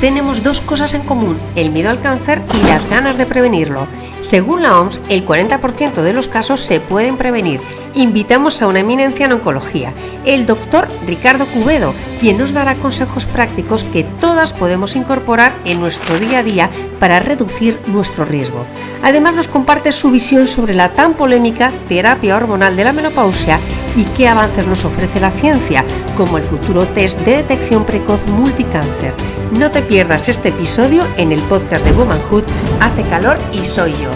tenemos dos cosas en común: el miedo al cáncer y las ganas de prevenirlo. Según la OMS, el 40% de los casos se pueden prevenir. Invitamos a una eminencia en oncología, el doctor Ricardo Cubedo, quien nos dará consejos prácticos que todas podemos incorporar en nuestro día a día para reducir nuestro riesgo. Además, nos comparte su visión sobre la tan polémica terapia hormonal de la menopausia y qué avances nos ofrece la ciencia, como el futuro test de detección precoz multicáncer. No te pierdas este episodio en el podcast de Womanhood, Hace calor y soy yo.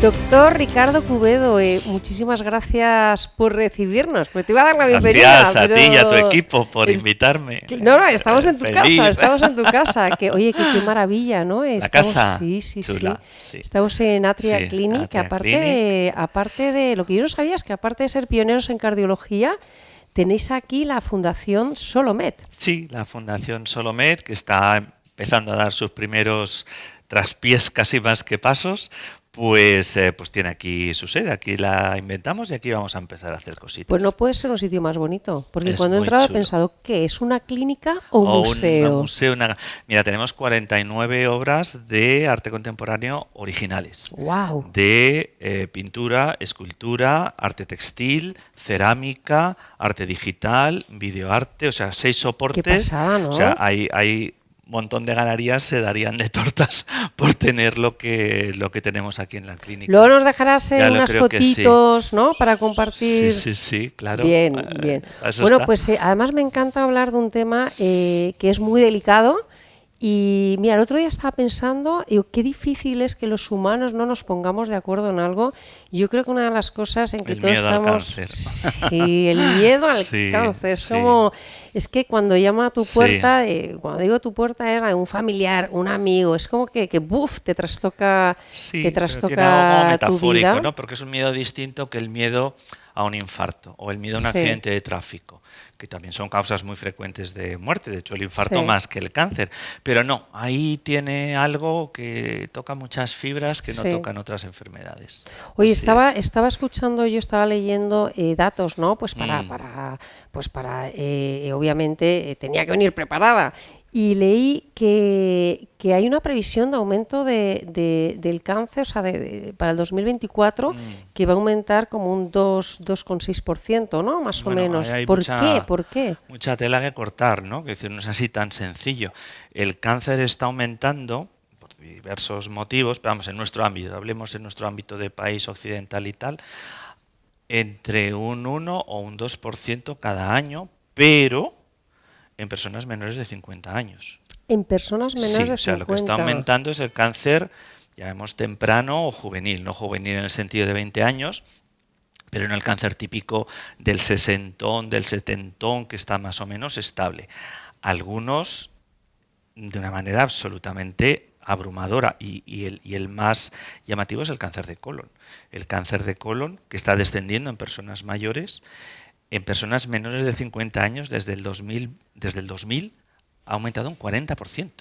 Doctor Ricardo Cubedo, muchísimas gracias por recibirnos. Pues te iba a dar la bienvenida. Gracias a ti y a tu equipo por invitarme. No, estamos en tu casa, Que, oye, qué maravilla, ¿no? La casa sí. chula. Sí. Estamos en Atria Clinic, Atria aparte de lo que yo no sabía es que aparte de ser pioneros en cardiología, tenéis aquí la Fundación Solomed. Sí, la Fundación Solomed, que está empezando a dar sus primeros traspiés casi más que pasos. Pues tiene aquí su sede, aquí la inventamos y aquí vamos a empezar a hacer cositas. Pues no puede ser un sitio más bonito, porque Es cuando he muy entrado chulo. he pensado, ¿qué es una clínica o un museo? Un museo. Mira, tenemos 49 obras de arte contemporáneo originales. ¡Wow! De pintura, escultura, arte textil, cerámica, arte digital, videoarte, o sea, 6 soportes. ¡Qué pasada!, ¿no? O sea, hay montón de ganarías se darían de tortas por tener lo que tenemos aquí en la clínica. Luego nos dejarás unas fotitos, sí, ¿no? Para compartir. Sí, claro. Bien. Bueno, está. pues además me encanta hablar de un tema que es muy delicado. Y mira, el otro día estaba pensando, qué difícil es que los humanos no nos pongamos de acuerdo en algo. Yo creo que una de las cosas en que el todos miedo estamos... al cáncer. Sí, el miedo al cáncer. Es como... Es que cuando llama a tu puerta, cuando digo tu puerta era un familiar, un amigo, es como que ¡buf!, te trastoca, tiene algo metafórico, tu vida, ¿no? Porque es un miedo distinto que el miedo a un infarto o el miedo a un accidente de tráfico, que también son causas muy frecuentes de muerte, de hecho el infarto más que el cáncer, pero no, ahí tiene algo que toca muchas fibras que no tocan otras enfermedades. Oye, estaba escuchando, yo estaba leyendo datos, ¿no? Pues obviamente tenía que venir preparada. Y leí que hay una previsión de aumento del cáncer, o sea, para el 2024, que va a aumentar como un 2,6%, ¿no? Más o menos. ¿Por qué? Mucha tela que cortar, ¿no? Que decir, no es así tan sencillo. El cáncer está aumentando por diversos motivos, pero vamos, en nuestro ámbito, hablemos en nuestro ámbito de país occidental y tal, entre un 1 o un 2% cada año, pero en personas menores de 50 años. En personas menores de 50. O sea, lo que está aumentando es el cáncer, llamemos temprano o juvenil, no juvenil en el sentido de 20 años, pero no el cáncer típico del sesentón, del setentón, que está más o menos estable. Algunos de una manera absolutamente abrumadora, y el más llamativo es el cáncer de colon. El cáncer de colon, que está descendiendo en personas mayores. En personas menores de 50 años, desde el 2000 ha aumentado un 40%.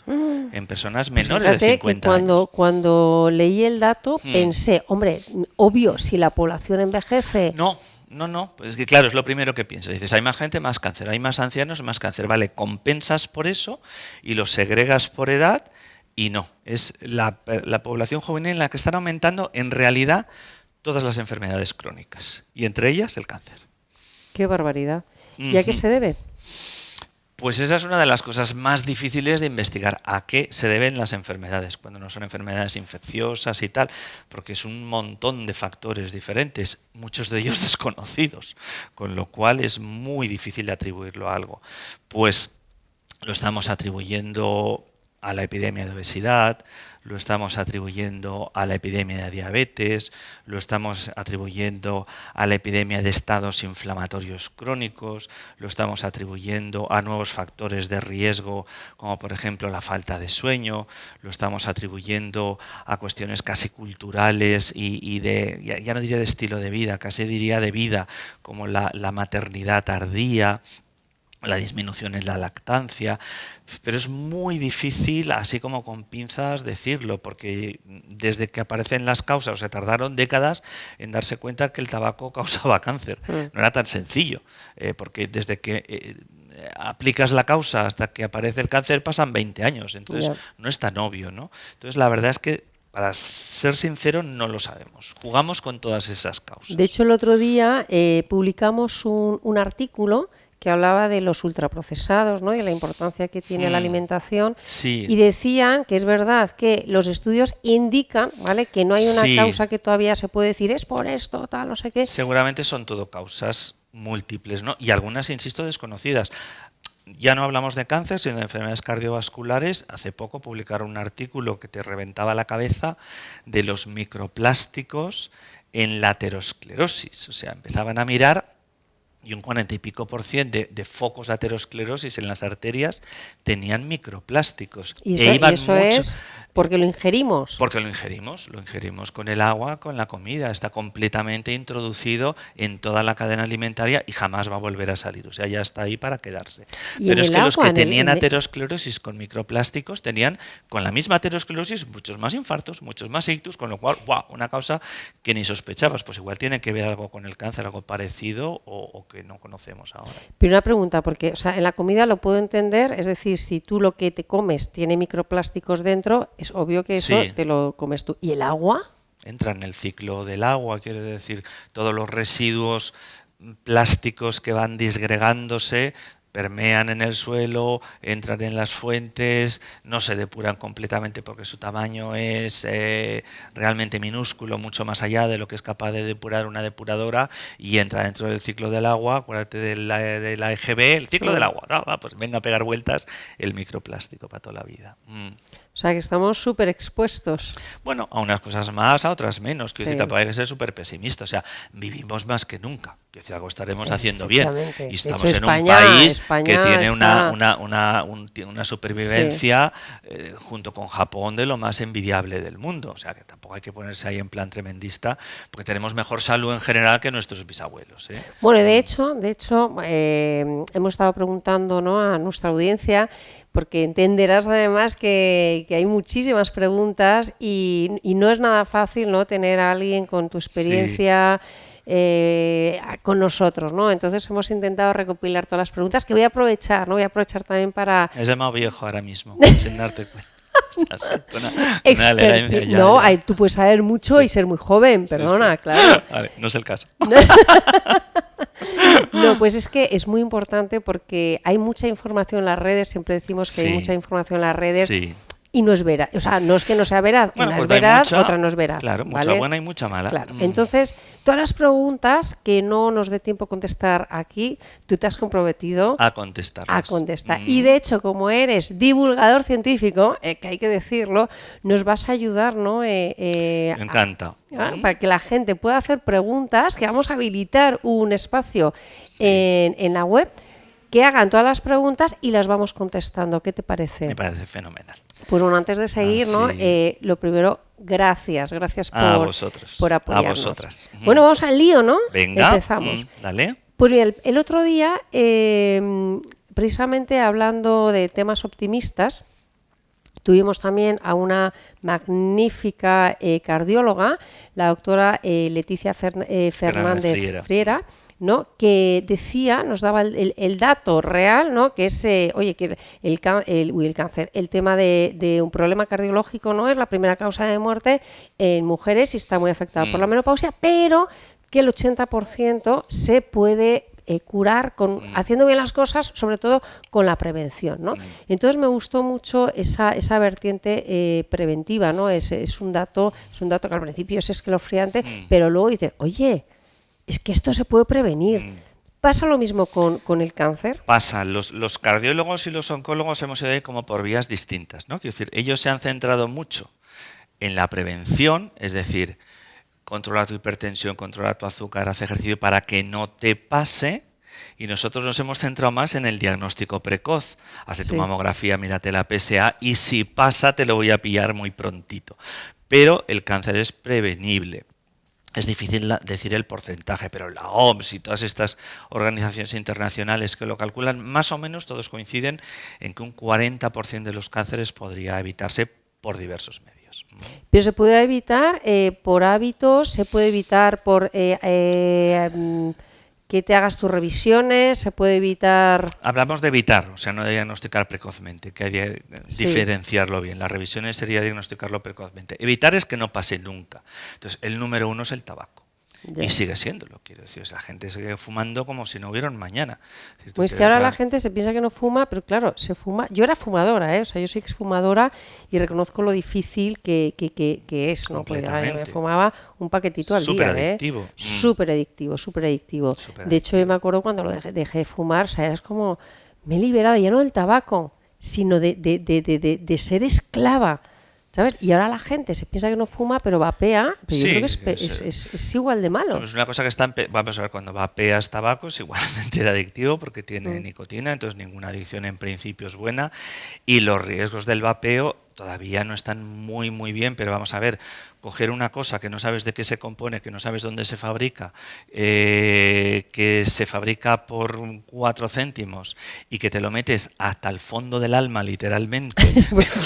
En personas menores de 50 años. Cuando leí el dato pensé, hombre, obvio, si la población envejece... No, pues que claro, es lo primero que piensas. Dices, hay más gente, más cáncer, hay más ancianos, más cáncer. Vale, compensas por eso y los segregas por edad y no. Es la población juvenil en la que están aumentando en realidad todas las enfermedades crónicas y entre ellas el cáncer. ¡Qué barbaridad! ¿Y a qué se debe? Pues esa es una de las cosas más difíciles de investigar, a qué se deben las enfermedades, cuando no son enfermedades infecciosas y tal, porque es un montón de factores diferentes, muchos de ellos desconocidos, con lo cual es muy difícil de atribuirlo a algo. Pues lo estamos atribuyendo a la epidemia de obesidad, lo estamos atribuyendo a la epidemia de diabetes, lo estamos atribuyendo a la epidemia de estados inflamatorios crónicos, lo estamos atribuyendo a nuevos factores de riesgo, como por ejemplo la falta de sueño, lo estamos atribuyendo a cuestiones casi culturales y de, ya no diría de estilo de vida, casi diría de vida, como la maternidad tardía, la disminución en la lactancia, pero es muy difícil, así como con pinzas, decirlo, porque desde que aparecen las causas, o sea, tardaron décadas en darse cuenta que el tabaco causaba cáncer. No era tan sencillo, porque desde que aplicas la causa hasta que aparece el cáncer, pasan 20 años, entonces no es tan obvio, ¿no? Entonces la verdad es que, para ser sincero, no lo sabemos. Jugamos con todas esas causas. De hecho, el otro día publicamos un artículo que hablaba de los ultraprocesados, ¿no? Y de la importancia que tiene la alimentación. Sí. Y decían que es verdad que los estudios indican, ¿vale?, que no hay una causa que todavía se puede decir es por esto, tal, no sé qué. Seguramente son todo causas múltiples, ¿no? Y algunas, insisto, desconocidas. Ya no hablamos de cáncer, sino de enfermedades cardiovasculares. Hace poco publicaron un artículo que te reventaba la cabeza de los microplásticos en la aterosclerosis. O sea, empezaban a mirar y un 40 y pico % de focos de aterosclerosis en las arterias tenían microplásticos. Y eso es porque lo ingerimos. Porque lo ingerimos con el agua, con la comida. Está completamente introducido en toda la cadena alimentaria y jamás va a volver a salir. O sea, ya está ahí para quedarse. Pero es que los que tenían aterosclerosis con microplásticos tenían, con la misma aterosclerosis, muchos más infartos, muchos más ictus, con lo cual, ¡guau!, una causa que ni sospechabas. Pues igual tiene que ver algo con el cáncer, algo parecido o que no conocemos ahora. Pero una pregunta, porque en la comida lo puedo entender, es decir, si tú lo que te comes tiene microplásticos dentro, es obvio que eso te lo comes tú. ¿Y el agua? Entra en el ciclo del agua, quiere decir, todos los residuos plásticos que van disgregándose permean en el suelo, entran en las fuentes, no se depuran completamente porque su tamaño es realmente minúsculo, mucho más allá de lo que es capaz de depurar una depuradora, y entra dentro del ciclo del agua. Acuérdate de la EGB, el ciclo del agua, pues venga a pegar vueltas el microplástico para toda la vida. O sea, que estamos súper expuestos. Bueno, a unas cosas más, a otras menos. Quiero decir, tampoco hay que ser súper pesimista. O sea, vivimos más que nunca. Quiero decir, algo estaremos haciendo bien. Y estamos en un país que tiene una supervivencia junto con Japón de lo más envidiable del mundo. O sea, que tampoco hay que ponerse ahí en plan tremendista, porque tenemos mejor salud en general que nuestros bisabuelos. Bueno, de hecho, hemos estado preguntando, ¿no?, a nuestra audiencia, porque entenderás además que hay muchísimas preguntas y no es nada fácil, ¿no?, tener a alguien con tu experiencia con nosotros, ¿no? Entonces hemos intentado recopilar todas las preguntas, que voy a aprovechar, ¿no? Voy a aprovechar también para... Es llamado viejo ahora mismo, sin darte cuenta. No, tú puedes saber mucho y ser muy joven, perdona, claro. A ver, no es el caso. No, pues es que es muy importante porque hay mucha información en las redes, siempre decimos que hay mucha información en las redes y no es veraz. O sea, no es que no sea veraz, una es veraz, otra no es veraz. Claro, mucha buena y mucha mala. Claro. Entonces, todas las preguntas que no nos dé tiempo a contestar aquí, tú te has comprometido a contestarlas. A contestar. Y de hecho, como eres divulgador científico, que hay que decirlo, nos vas a ayudar, ¿no? Me encanta. Para que la gente pueda hacer preguntas, que vamos a habilitar un espacio en la web, que hagan todas las preguntas y las vamos contestando. ¿Qué te parece? Me parece fenomenal. Pues bueno, antes de seguir, ¿no? Lo primero, gracias por apoyarnos. A vosotras. Bueno, vamos al lío, ¿no? Venga, empezamos. Dale. Pues bien, el otro día, precisamente hablando de temas optimistas, tuvimos también a una magnífica cardióloga, la doctora Leticia Fernández Friera, ¿no?, que decía, nos daba el dato real, ¿no?, que es, que el cáncer, el tema de un problema cardiológico, no es la primera causa de muerte en mujeres y está muy afectada por la menopausia, pero que el 80% se puede curar haciendo bien las cosas, sobre todo con la prevención, ¿no? Entonces me gustó mucho esa vertiente preventiva, ¿no? Es un dato que al principio es escalofriante, pero luego dices, oye, es que esto se puede prevenir. ¿Pasa lo mismo con el cáncer? Pasa. Los cardiólogos y los oncólogos hemos ido ahí como por vías distintas, ¿no? Quiero decir, ellos se han centrado mucho en la prevención, es decir, controla tu hipertensión, controla tu azúcar, haz ejercicio para que no te pase, y nosotros nos hemos centrado más en el diagnóstico precoz. Hace tu mamografía, mírate la PSA y si pasa te lo voy a pillar muy prontito. Pero el cáncer es prevenible. Es difícil decir el porcentaje, pero la OMS y todas estas organizaciones internacionales que lo calculan, más o menos todos coinciden en que un 40% de los cánceres podría evitarse por diversos medios. Pero se puede evitar por hábitos, se puede evitar por que te hagas tus revisiones, se puede evitar... Hablamos de evitar, o sea, no de diagnosticar precozmente, que hay que diferenciarlo bien. Las revisiones sería diagnosticarlo precozmente. Evitar es que no pase nunca. Entonces, el número 1 es el tabaco. Ya. Y sigue siéndolo, quiero decir. La gente sigue fumando como si no hubiera un mañana. Es decir, pues que ahora la gente se piensa que no fuma, pero claro, se fuma. Yo era fumadora, o sea, yo soy exfumadora y reconozco lo difícil que es, ¿no? Porque yo me fumaba un paquetito al día, adictivo. Súper adictivo, súper adictivo. De hecho, yo me acuerdo cuando lo dejé de fumar, o sea, es como, me he liberado ya no del tabaco, sino de ser esclava. ¿Sabes? Y ahora la gente se piensa que no fuma, pero vapea, pero yo creo que es igual de malo. Es una cosa que está... Vamos a ver, cuando vapeas tabaco es igualmente adictivo porque tiene nicotina, entonces ninguna adicción en principio es buena. Y los riesgos del vapeo todavía no están muy bien, pero vamos a ver, coger una cosa que no sabes de qué se compone, que no sabes dónde se fabrica, que se fabrica por 4 céntimos y que te lo metes hasta el fondo del alma, literalmente,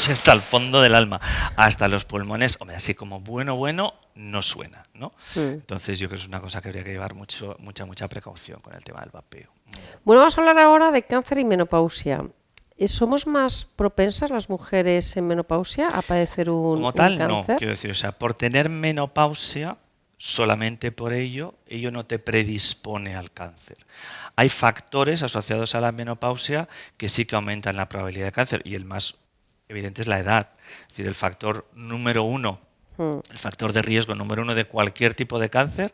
hasta el fondo del alma, hasta los pulmones, hombre, así como bueno, no suena, ¿no? Entonces yo creo que es una cosa que habría que llevar mucha precaución con el tema del vapeo. Bueno, vamos a hablar ahora de cáncer y menopausia. ¿Somos más propensas las mujeres en menopausia a padecer un cáncer? No, quiero decir, o sea, por tener menopausia, solamente por ello no te predispone al cáncer. Hay factores asociados a la menopausia que sí que aumentan la probabilidad de cáncer y el más evidente es la edad. Es decir, el factor número 1, el factor de riesgo número 1 de cualquier tipo de cáncer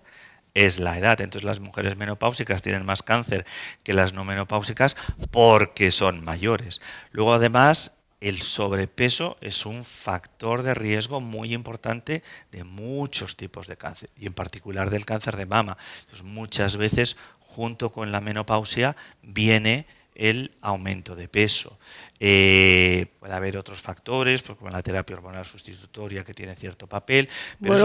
es la edad. Entonces las mujeres menopáusicas tienen más cáncer que las no menopáusicas porque son mayores. Luego además el sobrepeso es un factor de riesgo muy importante de muchos tipos de cáncer y en particular del cáncer de mama. Entonces muchas veces junto con la menopausia viene el aumento de peso. Puede haber otros factores, pues, como la terapia hormonal sustitutoria que tiene cierto papel, pero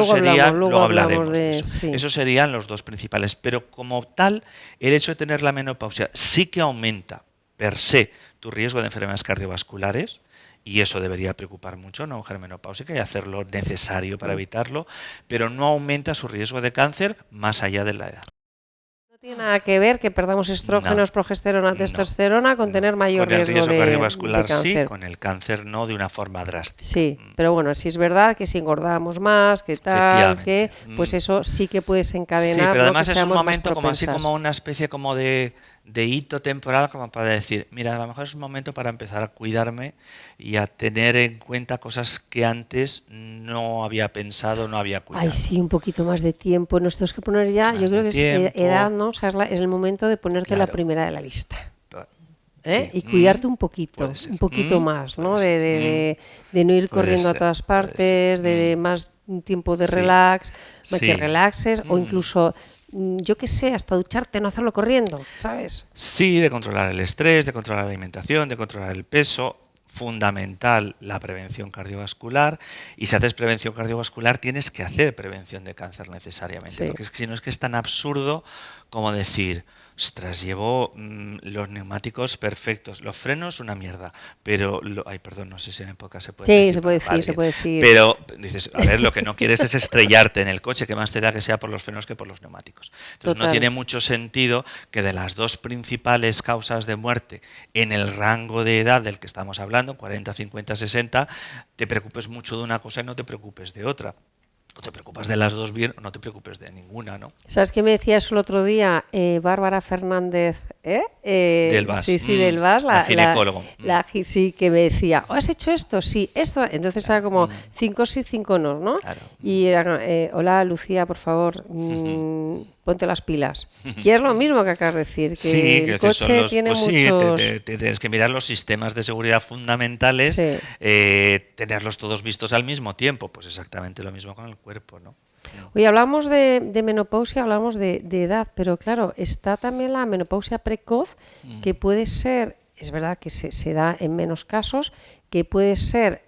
luego hablaremos de eso. Sí. Esos serían los dos principales, pero como tal, el hecho de tener la menopausia sí que aumenta per se tu riesgo de enfermedades cardiovasculares, y eso debería preocupar mucho a una mujer menopáusica y hacer lo necesario para evitarlo, pero no aumenta su riesgo de cáncer más allá de la edad. No tiene nada que ver que perdamos estrógenos, progesterona, testosterona con tener mayor riesgo cardiovascular de cáncer. Sí, con el cáncer no de una forma drástica. Sí, pero bueno, sí es verdad que si engordamos más, que tal, que pues eso sí que puede desencadenar. Sí, pero además que es un momento como así como una especie como de hito temporal como para decir, mira, a lo mejor es un momento para empezar a cuidarme y a tener en cuenta cosas que antes no había pensado, no había cuidado. Ay, sí, un poquito más de tiempo. Nos tenemos que poner ya, yo creo que es edad, ¿no? O sea, es el momento de ponerte la primera de la lista. Sí. Y cuidarte un poquito más, ¿no? De no ir corriendo a todas partes, de más tiempo de relax, que relaxes o incluso... yo qué sé, hasta ducharte, no hacerlo corriendo, ¿sabes? Sí, de controlar el estrés, de controlar la alimentación, de controlar el peso. Fundamental la prevención cardiovascular, y si haces prevención cardiovascular tienes que hacer prevención de cáncer necesariamente, porque si no es que es tan absurdo como decir, ostras, llevo los neumáticos perfectos, los frenos una mierda, pero perdón, no sé si en el podcast se puede decir. Sí, se puede decir. Pero dices, a ver, lo que no quieres es estrellarte en el coche, que más te da que sea por los frenos que por los neumáticos. Entonces no tiene mucho sentido que de las dos principales causas de muerte en el rango de edad del que estamos hablando, 40, 50, 60, te preocupes mucho de una cosa y no te preocupes de otra. O te preocupas de las dos bien o no te preocupes de ninguna, ¿no? ¿Sabes qué me decía eso el otro día? Bárbara Fernández, del VAS. Sí, del VAS. La ginecólogo. Sí, que me decía, ¿has hecho esto? Sí, esto. Entonces era como 5 sí, 5 no, ¿no? Claro. Y era, hola, Lucía, por favor, ponte las pilas. Y es lo mismo que acabas de decir, que el coche tiene muchos... Te tienes que mirar los sistemas de seguridad fundamentales, tenerlos todos vistos al mismo tiempo. Pues exactamente lo mismo con el cuerpo, ¿no? Hoy hablamos de menopausia, hablamos de edad, pero claro, está también la menopausia precoz, que puede ser, es verdad que se da en menos casos, que puede ser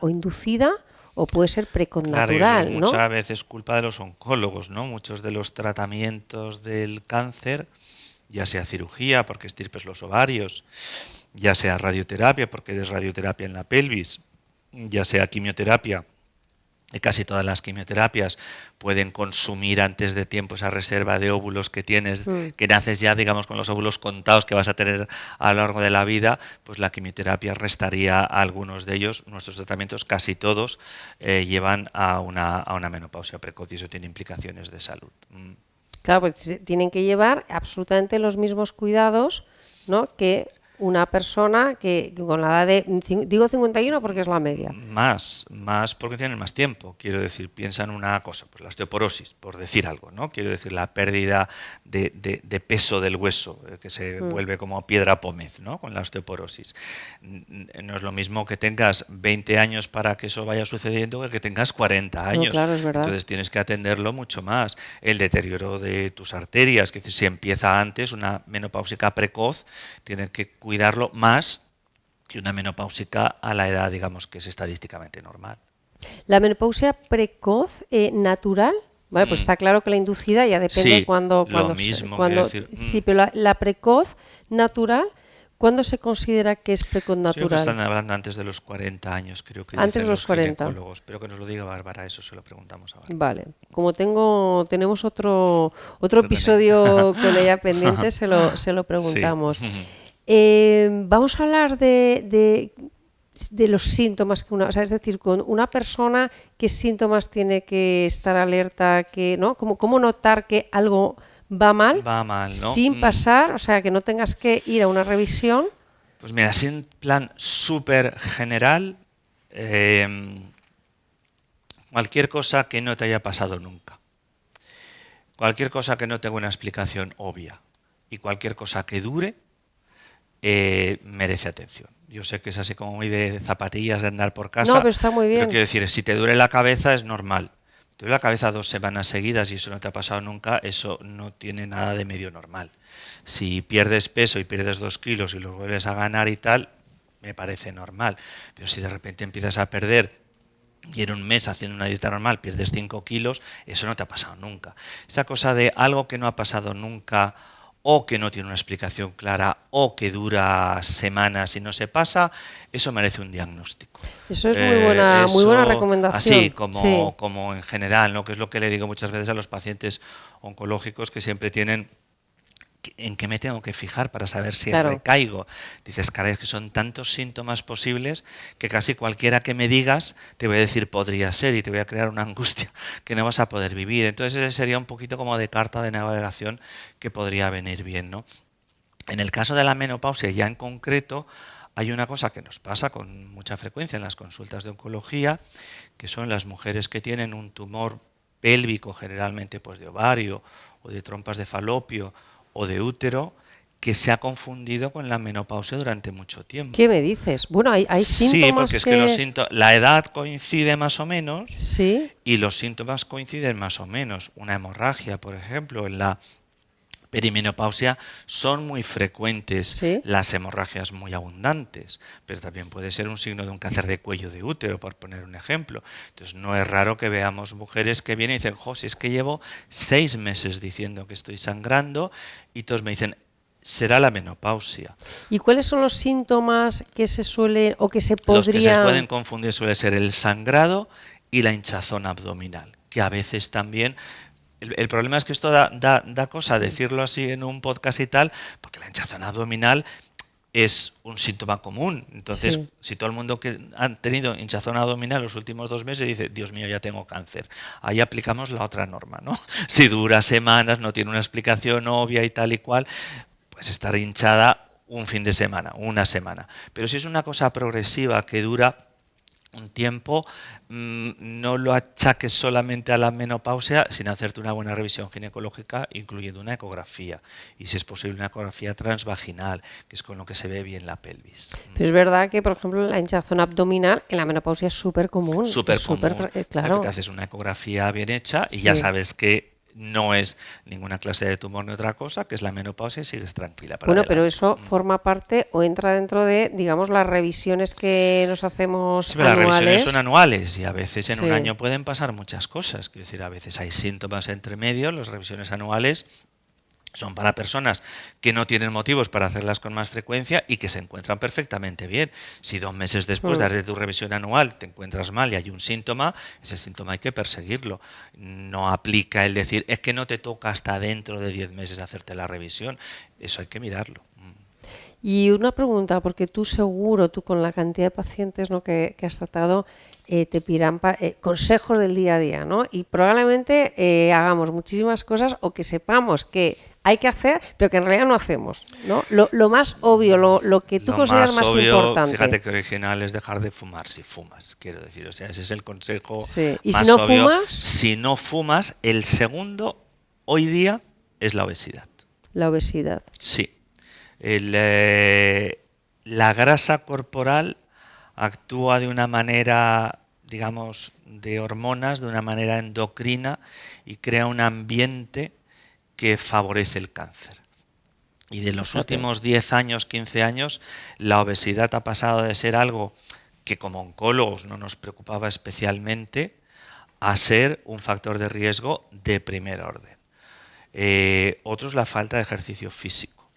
o inducida o puede ser preconnatural, claro, ¿no? Muchas veces culpa de los oncólogos, ¿no? Muchos de los tratamientos del cáncer, ya sea cirugía porque estirpes los ovarios, ya sea radioterapia porque des radioterapia en la pelvis, ya sea quimioterapia casi todas las quimioterapias pueden consumir antes de tiempo esa reserva de óvulos que tienes, que naces ya, digamos, con los óvulos contados que vas a tener a lo largo de la vida, pues la quimioterapia restaría a algunos de ellos. Nuestros tratamientos, casi todos, llevan a una menopausia precoz y eso tiene implicaciones de salud. Claro, pues tienen que llevar absolutamente los mismos cuidados, ¿no?, que una persona que con la edad de, digo 51 porque es la media. Más porque tienen más tiempo. Quiero decir, piensa en una cosa, pues la osteoporosis, por decir algo, ¿no? Quiero decir, la pérdida de peso del hueso, que se vuelve como piedra pómez, ¿no?, con la osteoporosis. No es lo mismo que tengas 20 años para que eso vaya sucediendo que tengas 40 años. No, claro, es verdad. Entonces tienes que atenderlo mucho más. El deterioro de tus arterias, que si empieza antes, una menopáusica precoz, tienes que cuidarlo más que una menopáusica a la edad, digamos, que es estadísticamente normal. La menopausia precoz, natural, vale, pues está claro que la inducida ya depende Sí, cuando lo mismo, cuando quiero decir, sí, pero la precoz natural, ¿cuándo se considera que es precoz sí, que natural? están hablando antes de los 40 años, creo que Antes dicen de los 40. ginecólogos. Pero que nos lo diga Bárbara, eso se lo preguntamos ahora. Vale, como tenemos otro También. episodio con ella pendiente, se lo preguntamos. Sí. Vamos a hablar de los síntomas que o sea, es decir, con una persona, ¿qué síntomas tiene que estar alerta? ¿No? ¿Cómo notar que algo va mal? Va mal, ¿no? Sin pasar, o sea, que no tengas que ir a una revisión. Pues mira, así en plan súper general, cualquier cosa que no te haya pasado nunca, cualquier cosa que no tenga una explicación obvia y cualquier cosa que dure, merece atención. Yo sé que es así como muy de zapatillas de andar por casa, No, pero está muy bien. pero quiero decir, si te duele la cabeza es normal. Te duele la cabeza 2 semanas seguidas y eso no te ha pasado nunca, eso no tiene nada de medio normal. Si pierdes peso y pierdes 2 kilos y los vuelves a ganar y tal, me parece normal. Pero si de repente empiezas a perder y en un mes haciendo una dieta normal pierdes 5 kilos, eso no te ha pasado nunca. Esa cosa de algo que no ha pasado nunca, o que no tiene una explicación clara, o que dura semanas y no se pasa, eso merece un diagnóstico. Eso es muy buena recomendación. Así como en general, ¿no? Que es lo que le digo muchas veces a los pacientes oncológicos que siempre tienen en qué me tengo que fijar para saber si recaigo. Dices, caray, es que son tantos síntomas posibles que casi cualquiera que me digas te voy a decir podría ser y te voy a crear una angustia que no vas a poder vivir. Entonces ese sería un poquito como de carta de navegación que podría venir bien, ¿no? En el caso de la menopausia ya en concreto hay una cosa que nos pasa con mucha frecuencia en las consultas de oncología, que son las mujeres que tienen un tumor pélvico, generalmente pues de ovario o de trompas de falopio o de útero, que se ha confundido con la menopausia durante mucho tiempo. ¿Qué me dices? Bueno, hay síntomas. Sí, porque es que la edad coincide más o menos. Sí. Y los síntomas coinciden más o menos. Una hemorragia, por ejemplo, en la perimenopausia son muy frecuentes, ¿sí?, las hemorragias muy abundantes, pero también puede ser un signo de un cáncer de cuello de útero, por poner un ejemplo. Entonces no es raro que veamos mujeres que vienen y dicen, si es que llevo 6 meses diciendo que estoy sangrando, y todos me dicen, será la menopausia. ¿Y cuáles son los síntomas que se suelen o que se podrían...? Los que se pueden confundir suele ser el sangrado y la hinchazón abdominal, que a veces también... El problema es que esto da cosa decirlo así en un podcast y tal, porque la hinchazón abdominal es un síntoma común. Entonces, sí, si todo el mundo que ha tenido hinchazón abdominal los últimos 2 meses dice, Dios mío, ya tengo cáncer, ahí aplicamos la otra norma, ¿no? Si dura semanas, no tiene una explicación obvia y tal y cual, pues estar hinchada un fin de semana, una semana. Pero si es una cosa progresiva que dura un tiempo, no lo achaques solamente a la menopausia sin hacerte una buena revisión ginecológica, incluyendo una ecografía, y si es posible una ecografía transvaginal, que es con lo que se ve bien la pelvis. Pero es verdad que, por ejemplo, la hinchazón abdominal en la menopausia es súper común. Súper común. Claro. Te haces una ecografía bien hecha y sí, ya sabes que no es ninguna clase de tumor ni otra cosa, que es la menopausia y sigues tranquila. Bueno, pero eso forma parte o entra dentro de, digamos, las revisiones que nos hacemos sí, pero anuales. Las revisiones son anuales y a veces en sí, un año pueden pasar muchas cosas. Quiero decir, a veces hay síntomas entre medio, las revisiones anuales Son para personas que no tienen motivos para hacerlas con más frecuencia y que se encuentran perfectamente bien. Si 2 meses después de tu revisión anual te encuentras mal y hay un síntoma, ese síntoma hay que perseguirlo. No aplica el decir, es que no te toca hasta dentro de 10 meses hacerte la revisión. Eso hay que mirarlo. Y una pregunta, porque tú seguro, tú con la cantidad de pacientes, ¿no?, que has tratado, te pedirán consejos del día a día, ¿no? Y probablemente hagamos muchísimas cosas o que sepamos que hay que hacer, pero que en realidad no hacemos, ¿no? Lo más obvio, lo que tú consideras más importante. Fíjate que original es dejar de fumar si fumas, quiero decir. O sea, ese es el consejo ¿Y más si no obvio. fumas? Si no fumas, el segundo hoy día es la obesidad. La obesidad. Sí. La grasa corporal actúa de una manera, digamos, de hormonas, de una manera endocrina y crea un ambiente que favorece el cáncer. Y de los últimos 10 años, 15 años, la obesidad ha pasado de ser algo que como oncólogos no nos preocupaba especialmente a ser un factor de riesgo de primer orden. Otro es la falta de ejercicio físico,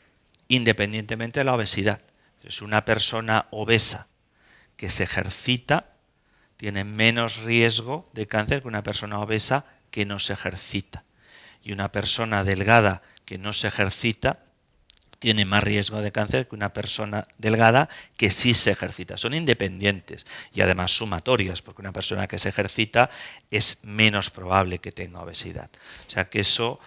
independientemente de la obesidad. Es una persona obesa que se ejercita tiene menos riesgo de cáncer que una persona obesa que no se ejercita. Y una persona delgada que no se ejercita tiene más riesgo de cáncer que una persona delgada que sí se ejercita. Son independientes y además sumatorias, porque una persona que se ejercita es menos probable que tenga obesidad. O sea que eso...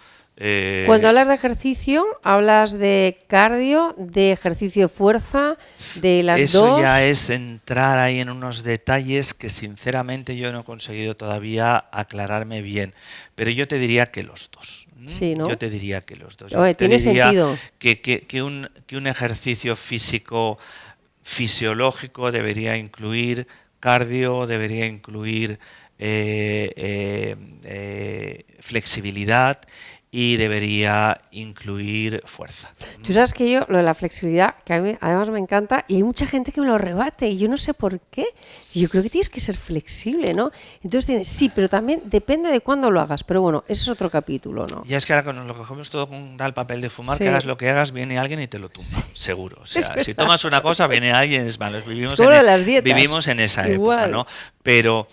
Cuando hablas de ejercicio, hablas de cardio, de ejercicio de fuerza, de las eso dos. Eso ya es entrar ahí en unos detalles que sinceramente yo no he conseguido todavía aclararme bien. Pero yo te diría que los dos. Sí, ¿no? Yo te diría que los dos. Oye, tiene sentido. Que un ejercicio físico fisiológico debería incluir cardio, debería incluir flexibilidad y debería incluir fuerza. Tú sabes que yo, lo de la flexibilidad, que a mí además me encanta, y hay mucha gente que me lo rebate, y yo no sé por qué. Y yo creo que tienes que ser flexible, ¿no? Entonces, sí, pero también depende de cuándo lo hagas. Pero bueno, ese es otro capítulo, ¿no? Ya es que ahora nos lo cogemos todo con el papel de fumar, Sí. que hagas lo que hagas, viene alguien y te lo tumba, seguro. O sea, Es si tomas una cosa, viene alguien, es malo. Vivimos en esa Igual. época, ¿no? Pero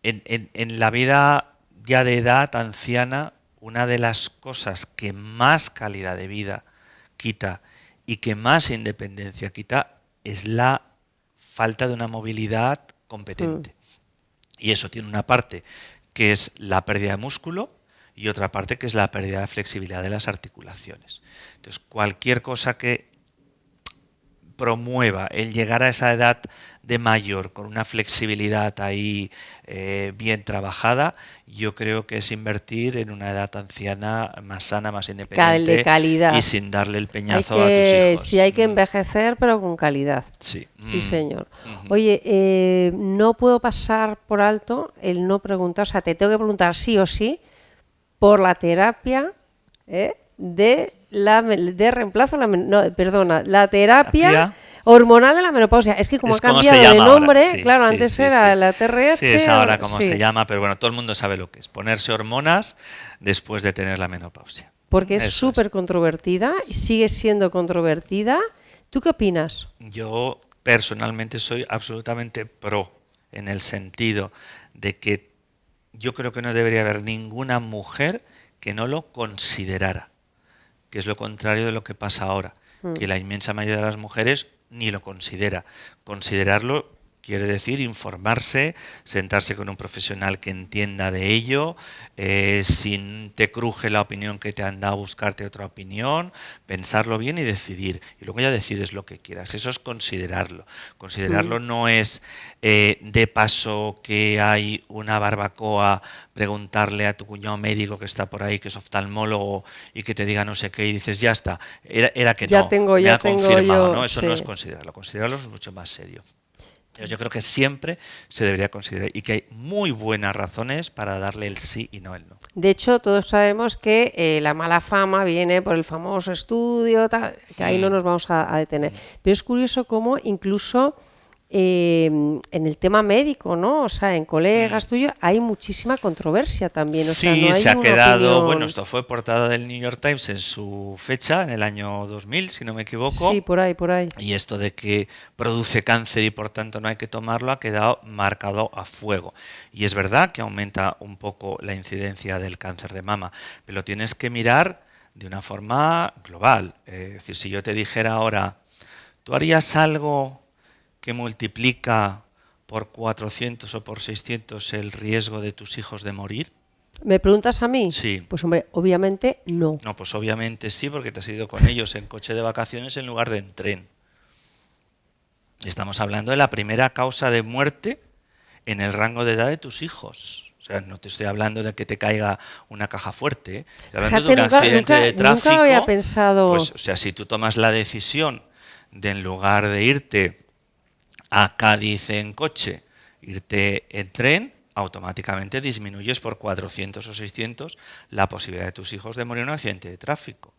en la vida ya de edad anciana, una de las cosas que más calidad de vida quita y que más independencia quita es la falta de una movilidad competente. Y eso tiene una parte que es la pérdida de músculo y otra parte que es la pérdida de flexibilidad de las articulaciones. Entonces, cualquier cosa que promueva el llegar a esa edad de mayor con una flexibilidad ahí bien trabajada, yo creo que es invertir en una edad anciana más sana, más independiente de calidad. Y sin darle el peñazo a tus hijos. Sí, hay que envejecer, pero con calidad. Sí, sí señor. Oye, no puedo pasar por alto el no preguntar, o sea, te tengo que preguntar sí o sí por la terapia de reemplazo, la terapia hormonal de la menopausia. Es que como ha cambiado de nombre, ahora. Sí, claro, sí, antes sí, era la TRH. Sí, es ahora como se llama, pero bueno, todo el mundo sabe lo que es. Ponerse hormonas después de tener la menopausia. Porque es súper controvertida y sigue siendo controvertida. ¿Tú qué opinas? Yo personalmente soy absolutamente pro, en el sentido de que yo creo que no debería haber ninguna mujer que no lo considerara, que es lo contrario de lo que pasa ahora, que la inmensa mayoría de las mujeres ni lo considera. Considerarlo quiere decir informarse, sentarse con un profesional que entienda de ello, si te cruje la opinión que te han dado, buscarte otra opinión, pensarlo bien y decidir. Y luego ya decides lo que quieras. Eso es considerarlo. Considerarlo no es de paso que hay una barbacoa, preguntarle a tu cuñado médico que está por ahí, que es oftalmólogo, y que te diga no sé qué, y dices, ya está, era que ya no, me ha confirmado, yo, ¿no? Eso sí. no es considerarlo. Considerarlo es mucho más serio. Yo creo que siempre se debería considerar y que hay muy buenas razones para darle el sí y no el no. De hecho, todos sabemos que la mala fama viene por el famoso estudio, tal, que ahí no nos vamos a detener. Pero es curioso cómo incluso en el tema médico, ¿no? O sea, en colegas tuyos hay muchísima controversia también. O sea, no Sí, hay se ha una quedado, bueno, opinión. esto fue portada del New York Times en su fecha, en el año 2000, si no me Sí, equivoco, por ahí, por ahí. y esto de que produce cáncer y por tanto no hay que tomarlo ha quedado marcado a fuego. Y es verdad que aumenta un poco la incidencia del cáncer de mama, pero lo tienes que mirar de una forma global. Es decir, si yo te dijera ahora, ¿tú harías algo que multiplica por 400 o por 600 el riesgo de tus hijos de morir? ¿Me preguntas a mí? Sí. Pues hombre, obviamente no. No, pues obviamente sí, porque te has ido con ellos en coche de vacaciones en lugar de en tren. Estamos hablando de la primera causa de muerte en el rango de edad de tus hijos. O sea, no te estoy hablando de que te caiga una caja fuerte, ¿eh? Estoy hablando de Fíjate, un accidente de nunca lo había tráfico. pensado. Pues, o sea, si tú tomas la decisión de en lugar de irte a Cádiz en coche, irte en tren, automáticamente disminuyes por 400 o 600 la posibilidad de tus hijos de morir en un accidente de tráfico.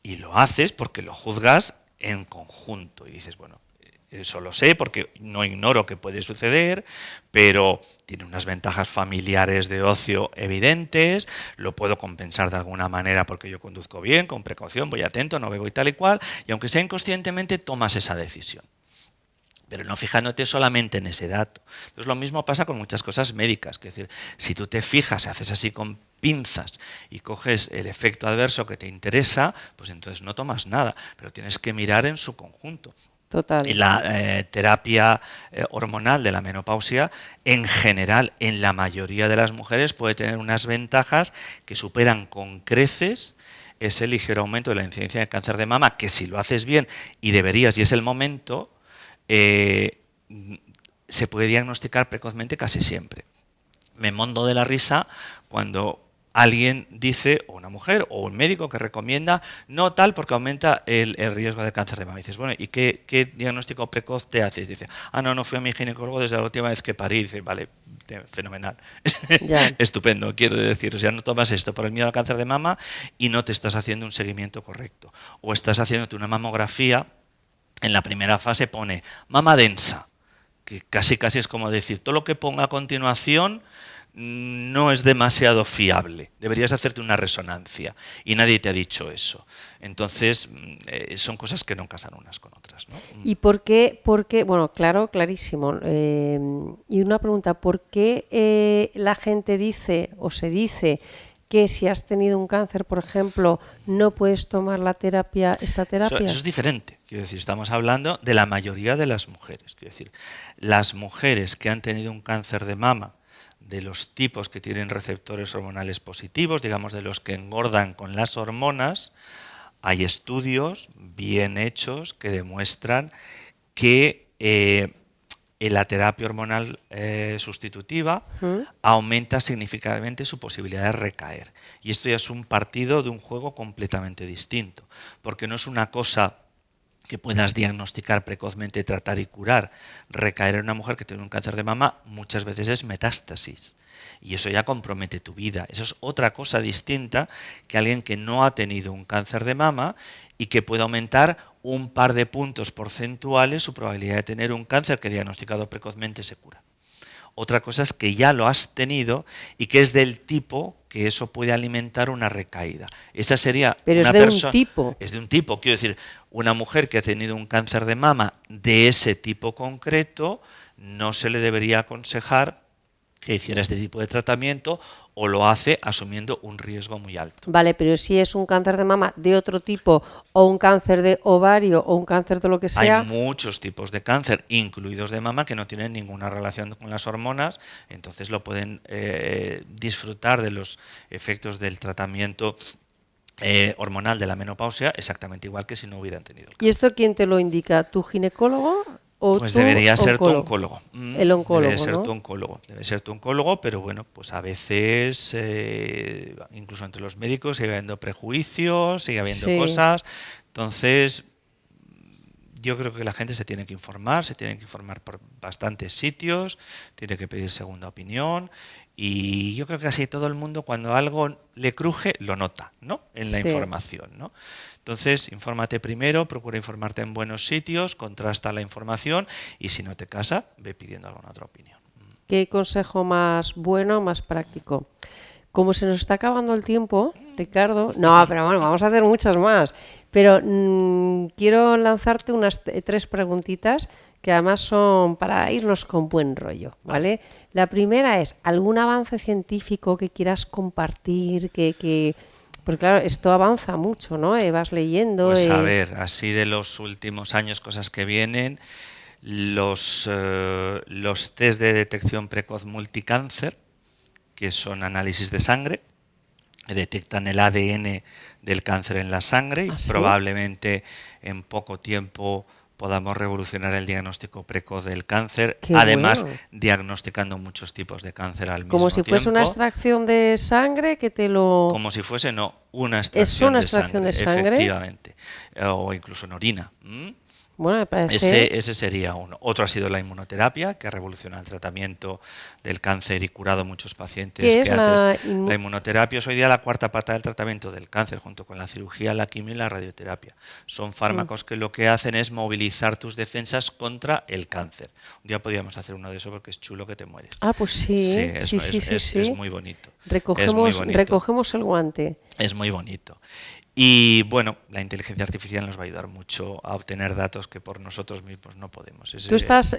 Y lo haces porque lo juzgas en conjunto y dices, bueno, eso lo sé porque no ignoro que puede suceder, pero tiene unas ventajas familiares de ocio evidentes, lo puedo compensar de alguna manera porque yo conduzco bien, con precaución, voy atento, no bebo y tal y cual, y aunque sea inconscientemente tomas esa decisión, pero no fijándote solamente en ese dato. Entonces lo mismo pasa con muchas cosas médicas, es decir, si tú te fijas, haces así con pinzas y coges el efecto adverso que te interesa, pues entonces no tomas nada, pero tienes que mirar en su conjunto. Y Total. la terapia hormonal de la menopausia, en general, en la mayoría de las mujeres, puede tener unas ventajas que superan con creces ese ligero aumento de la incidencia de cáncer de mama, que si lo haces bien, y deberías, y es el momento, eh, se puede diagnosticar precozmente casi siempre. Me mondo de la risa cuando alguien dice, o una mujer, o un médico que recomienda, no tal porque aumenta el riesgo de cáncer de mama. Y dices, bueno, ¿y qué diagnóstico precoz te haces? Dice, no fui a mi ginecólogo desde la última vez que parí. Dice, vale, fenomenal. Ya. Estupendo, quiero decir, o sea, no tomas esto por el miedo al cáncer de mama y no te estás haciendo un seguimiento correcto. O estás haciéndote una mamografía, en la primera fase pone mama densa, que casi es como decir, todo lo que ponga a continuación no es demasiado fiable, deberías hacerte una resonancia y nadie te ha dicho eso. Entonces son cosas que no casan unas con otras, ¿no? ¿Y por qué? Porque, bueno, claro, clarísimo. Y una pregunta, ¿por qué la gente dice o se dice que si has tenido un cáncer, por ejemplo, no puedes tomar esta terapia? Eso es diferente, quiero decir, estamos hablando de la mayoría de las mujeres, quiero decir, las mujeres que han tenido un cáncer de mama, de los tipos que tienen receptores hormonales positivos, digamos de los que engordan con las hormonas, hay estudios bien hechos que demuestran que la terapia hormonal sustitutiva ¿Mm? aumenta significativamente su posibilidad de recaer. Y esto ya es un partido de un juego completamente distinto, porque no es una cosa que puedas diagnosticar precozmente, tratar y curar. Recaer en una mujer que tiene un cáncer de mama muchas veces es metástasis. Y eso ya compromete tu vida. Eso es otra cosa distinta que alguien que no ha tenido un cáncer de mama y que puede aumentar un par de puntos porcentuales su probabilidad de tener un cáncer que diagnosticado precozmente se cura. Otra cosa es que ya lo has tenido y que es del tipo que eso puede alimentar una recaída. Esa sería Pero es una de un persona. tipo. Es de un tipo, quiero decir, una mujer que ha tenido un cáncer de mama de ese tipo concreto, no se le debería aconsejar que hiciera este tipo de tratamiento o lo hace asumiendo un riesgo muy alto. Vale, pero si es un cáncer de mama de otro tipo o un cáncer de ovario o un cáncer de lo que Hay sea, muchos tipos de cáncer, incluidos de mama, que no tienen ninguna relación con las hormonas, entonces lo pueden disfrutar de los efectos del tratamiento hormonal de la menopausia exactamente igual que si no hubieran tenido el ¿y cáncer. esto quién te lo indica? ¿Tu ginecólogo o Pues tu debería ser tu oncólogo? oncólogo. El Debe oncólogo, ser tu ¿no? oncólogo. Debe ser tu oncólogo, pero bueno, pues a veces, incluso entre los médicos, sigue habiendo prejuicios, sigue habiendo Sí. cosas. Entonces, yo creo que la gente se tiene que informar por bastantes sitios, tiene que pedir segunda opinión y yo creo que casi todo el mundo cuando algo le cruje lo nota, ¿no? En la Sí. información, ¿no? Entonces, infórmate primero, procura informarte en buenos sitios, contrasta la información y si no te casa, ve pidiendo alguna otra opinión. ¿Qué consejo más bueno, más práctico? Como se nos está acabando el tiempo, Ricardo, no, pero bueno, vamos a hacer muchas más. Pero quiero lanzarte unas 3 preguntitas que además son para irnos con buen rollo, ¿vale? La primera es, ¿algún avance científico que quieras compartir? Porque claro, esto avanza mucho, ¿no? Vas leyendo. Pues a ver, así de los últimos años, cosas que vienen, los test de detección precoz multicáncer, que son análisis de sangre, detectan el ADN del cáncer en la sangre y ¿Ah, sí? probablemente en poco tiempo podamos revolucionar el diagnóstico precoz del cáncer, Qué además bueno. diagnosticando muchos tipos de cáncer al mismo Como si fuese una tiempo. extracción de sangre que te lo... Como si fuese, no, una ¿Es extracción una de extracción sangre, de sangre? efectivamente, o incluso en orina. Bueno, me parece... Ese sería uno. Otro ha sido la inmunoterapia, que ha revolucionado el tratamiento del cáncer y curado a muchos pacientes ¿Qué que es antes... la La inmunoterapia es hoy día la cuarta pata del tratamiento del cáncer, junto con la cirugía, la quimio y la radioterapia. Son fármacos que lo que hacen es movilizar tus defensas contra el cáncer. Un día podríamos hacer uno de esos porque es chulo que te mueres. Ah, pues Sí, sí, sí, sí, sí, es sí. muy bonito. Es muy Recogemos, bonito. recogemos el guante. Es muy bonito. Y bueno, la inteligencia artificial nos va a ayudar mucho a obtener datos que por nosotros mismos no podemos.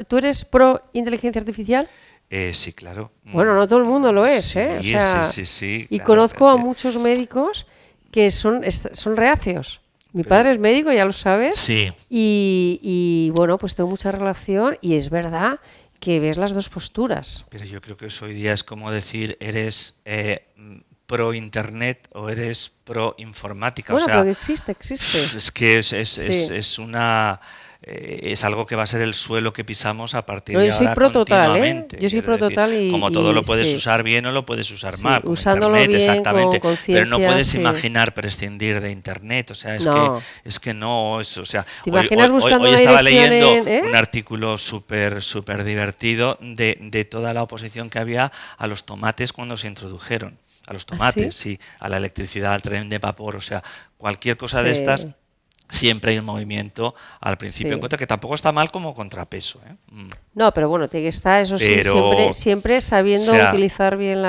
¿Tú eres pro inteligencia artificial? Sí, claro. Bueno, no todo el mundo lo es, Sí, ¿eh? O sea, sí. y Claro, conozco a muchos médicos que son reacios. Mi padre es médico, ya lo sabes. Sí. Y bueno, pues tengo mucha relación y es verdad que ves las dos posturas. Pero yo creo que eso hoy día es como decir, eres pro internet o eres pro informática. Bueno, o sea, pero existe. es que Sí. es una es algo que va a ser el suelo que pisamos a partir No, de yo soy ahora pro total, ¿eh? continuamente. Yo soy Quiero pro decir, total como todo lo puedes sí. usar bien o lo puedes usar Sí, mal, como usándolo internet, bien, exactamente. con Pero no conciencia, puedes sí. imaginar prescindir de internet. O sea, No. es que no, o sea, ¿Te imaginas buscando hoy una estaba dirección leyendo un artículo súper divertido de toda la oposición que había a los tomates cuando se introdujeron. A los tomates, ¿sí? sí, a la electricidad, al tren de vapor, o sea, cualquier cosa de Sí. estas, siempre hay un movimiento al principio Sí. en contra, que tampoco está mal como contrapeso. No, pero bueno, tiene que estar, eso sí, Pero, siempre sabiendo o sea, utilizar bien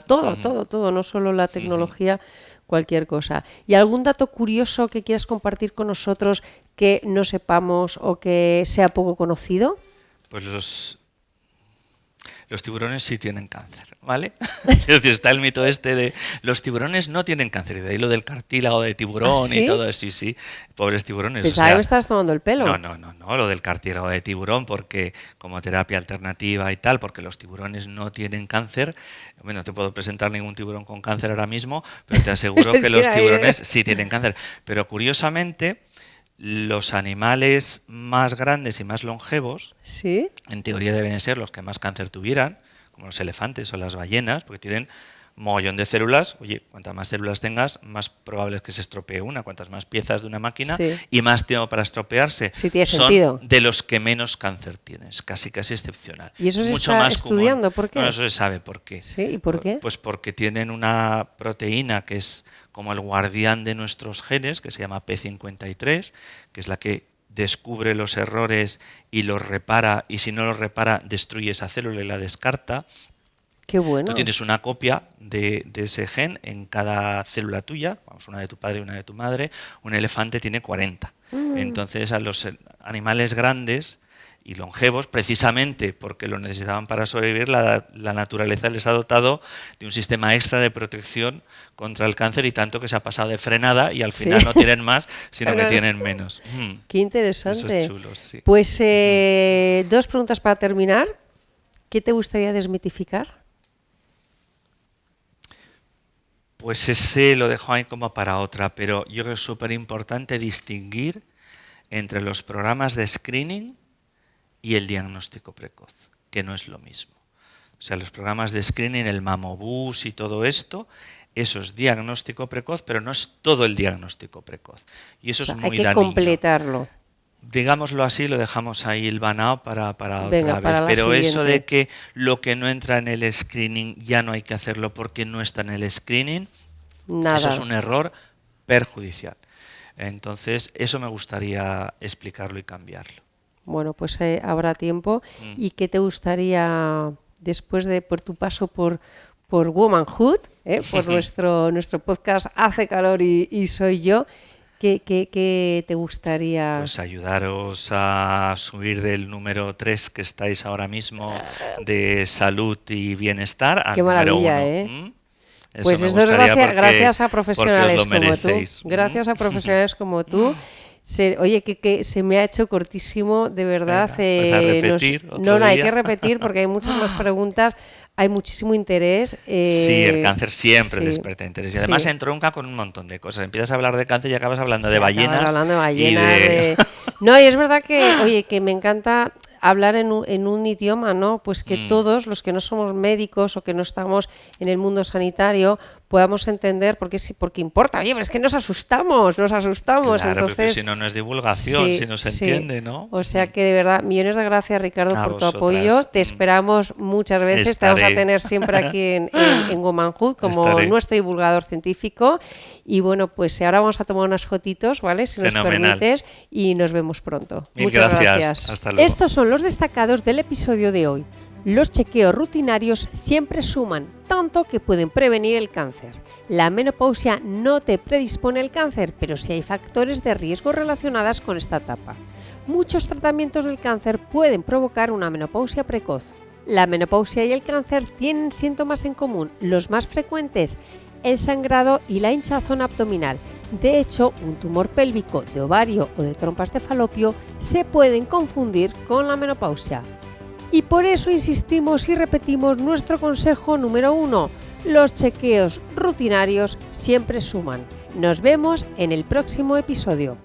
todo, no solo la tecnología, cualquier cosa. ¿Y algún dato curioso que quieras compartir con nosotros que no sepamos o que sea poco conocido? Pues los tiburones sí tienen cáncer, ¿vale? Es decir, está el mito este de los tiburones no tienen cáncer, y de ahí lo del cartílago de tiburón. ¿Ah, sí? Y todo, sí, pobres tiburones. Pensaba que me estabas tomando el pelo. No, lo del cartílago de tiburón, porque como terapia alternativa y tal, porque los tiburones no tienen cáncer. Bueno, no te puedo presentar ningún tiburón con cáncer ahora mismo, pero te aseguro que los tiburones sí tienen cáncer. Pero curiosamente, los animales más grandes y más longevos, ¿Sí? en teoría deben ser los que más cáncer tuvieran, como los elefantes o las ballenas, porque tienen mogollón de células. Oye, cuantas más células tengas, más probable es que se estropee una. Cuantas más piezas de una máquina y más tiempo para estropearse. Sí, tiene son sentido. de los que menos cáncer tienes, casi excepcional. ¿Y eso se mucho está más estudiando? común. ¿Por qué? No, eso se sabe por qué. ¿Sí? ¿Y por qué? Pues porque tienen una proteína que es como el guardián de nuestros genes, que se llama P53, que es la que descubre los errores y los repara, y si no los repara, destruye esa célula y la descarta. Qué bueno. Tú tienes una copia de ese gen en cada célula tuya, vamos, una de tu padre y una de tu madre. Un elefante tiene 40. Entonces, a los animales grandes y longevos, precisamente porque lo necesitaban para sobrevivir, la naturaleza les ha dotado de un sistema extra de protección contra el cáncer, y tanto que se ha pasado de frenada y al final no tienen más, sino que tienen menos. Qué interesante. Eso es chulo, sí. Pues 2 preguntas para terminar. ¿Qué te gustaría desmitificar? Pues ese lo dejo ahí como para otra, pero yo creo que es súper importante distinguir entre los programas de screening y el diagnóstico precoz, que no es lo mismo. O sea, los programas de screening, el Mamobus y todo esto, eso es diagnóstico precoz, pero no es todo el diagnóstico precoz. Y eso es muy dañino. Hay que completarlo. digámoslo así, lo dejamos ahí hilvanado para Venga, otra vez. para la Pero eso siguiente. de que lo que no entra en el screening ya no hay que hacerlo porque no está en el screening, eso es Nada. un error perjudicial. Entonces, eso me gustaría explicarlo y cambiarlo. Bueno, pues habrá tiempo. Mm. ¿Y qué te gustaría, después de por tu paso por Womanhood, por nuestro podcast Hace Calor y Soy Yo, qué te gustaría? Pues ayudaros a subir del número 3 que estáis ahora mismo de salud y bienestar al Qué número maravilla, 1. ¿eh? Eso Pues me esto es gustaría gracias a porque os profesionales lo como tú. merecéis. Gracias a profesionales como tú. Oye, que se me ha hecho cortísimo, de verdad. Venga, pues a repetir otro No, hay día. que repetir porque hay muchas más preguntas, hay muchísimo interés. Sí, el cáncer siempre sí, despierta interés. Y además sí. entronca con un montón de cosas. Empiezas a hablar de cáncer y acabas hablando Sí, de acabas ballenas. hablando de Y ballenas, de... No, y es verdad que, oye, que me encanta hablar en un idioma, ¿no? Pues que todos los que no somos médicos o que no estamos en el mundo sanitario podamos entender porque importa. Oye, pero es que nos asustamos. Claro, Entonces, porque si no, no es divulgación, si no se entiende, ¿no? O sea que de verdad, millones de gracias, Ricardo, A por tu vosotras. apoyo. Te esperamos muchas veces. Te vamos a Estaré. tener siempre aquí en Womanhood como Estaré. nuestro divulgador científico. Y bueno, pues ahora vamos a tomar unas fotitos, ¿vale? Si nos Fenomenal. permites. Y nos vemos pronto. Mil Muchas gracias. Hasta luego. Estos son los destacados del episodio de hoy. Los chequeos rutinarios siempre suman, tanto que pueden prevenir el cáncer. La menopausia no te predispone al cáncer, pero sí hay factores de riesgo relacionados con esta etapa. Muchos tratamientos del cáncer pueden provocar una menopausia precoz. La menopausia y el cáncer tienen síntomas en común, los más frecuentes, el sangrado y la hinchazón abdominal. De hecho, un tumor pélvico, de ovario o de trompas de falopio se pueden confundir con la menopausia. Y por eso insistimos y repetimos nuestro consejo número 1. Los chequeos rutinarios siempre suman. Nos vemos en el próximo episodio.